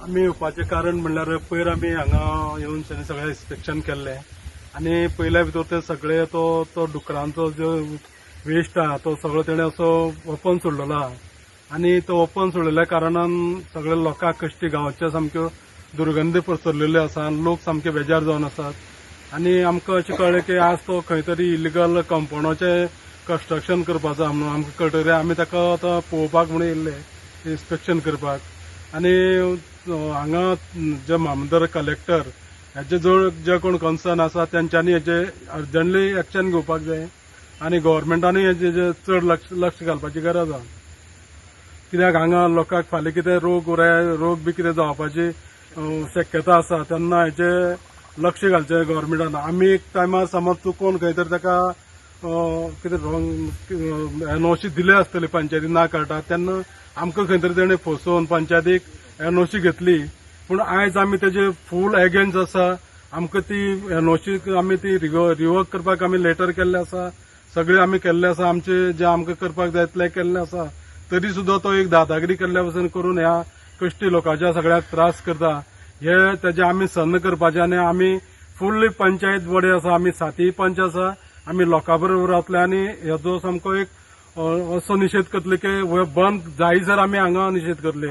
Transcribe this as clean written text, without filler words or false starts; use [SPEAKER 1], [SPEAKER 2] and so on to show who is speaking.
[SPEAKER 1] आम्ही येवपाचें कारण म्हणल्यार पयर आमी हांगा येवन सगळें इन्स्पेक्शन केल्लें आनी पयल्या भितर ते सगळे तो डुकरांचो जो वेस्ट आहा तो सगळो तेणें असो ओपन सोडलेलो आहा आनी तो ओपन सोडलेल्या कारणान सगळ्या लोकांक कश्टी गांवच्या सामक्यो दुर्गंधी पसरलेल्यो आसा आनी लोक सामके बेजार जावन आसात आनी आमकां अशें कळ्ळें की आज तो खंय तरी इलिगल कंपाउंडाचें कन्स्ट्रक्शन करपाचो आहा म्हणून आमकां कळटकीर आमी ताका आतां पळोवपाक म्हणून येयल्ले इन्स्पेक्शन करपाक आनी हांगा जे मामदार कलेक्टर हेचे जवळ जे कोण कन्सर्न आसा तेंच्यांनी हेचे अर्जंटली एक्शन घेवपाक जाय आनी गव्हर्मेंटानूय हेचे चड लक्ष घालपाची गरज आहा कित्याक हांगा लोकांक फाल्यां कितें रोग बी कितें जावपाची शक्यता आसा तेन्ना हेचे लक्ष घालचें गव्हर्मेंटान आमी एक टायमार समज चुकून खंय तर ताका कितें एनओसी दिले आसतली पंचायतीन ना काडटा तेन्ना आमकां खंय तरी तेणें फसोवन पंचायतीक एनओसी घेतली पूण आयज आमी तेजे फूल एगेन्स्ट आसा आमकां ती एनओसी आमी ती रिवोक करपाक आमी लेटर केल्ले आसा सगळे आमी केल्ले आसा आमचे जे आमकां करपाक जाय तितलें केल्लें आसा तरी सुद्दां तो एक दादागिरी केल्ल्या पासून करून ह्या कश्टी लोकांच्या सगळ्याक त्रास करता हे तेजे आमी सन्न करपाचे आनी आमी फुल्ली पंचायत बॉडी आसा आमी 7 पंच आसा आमी लोकां बरोबर रावतले आनी हेजो सामको एक असो निशेध करतले की बंद जायसर आमी हांगा निशेध करतले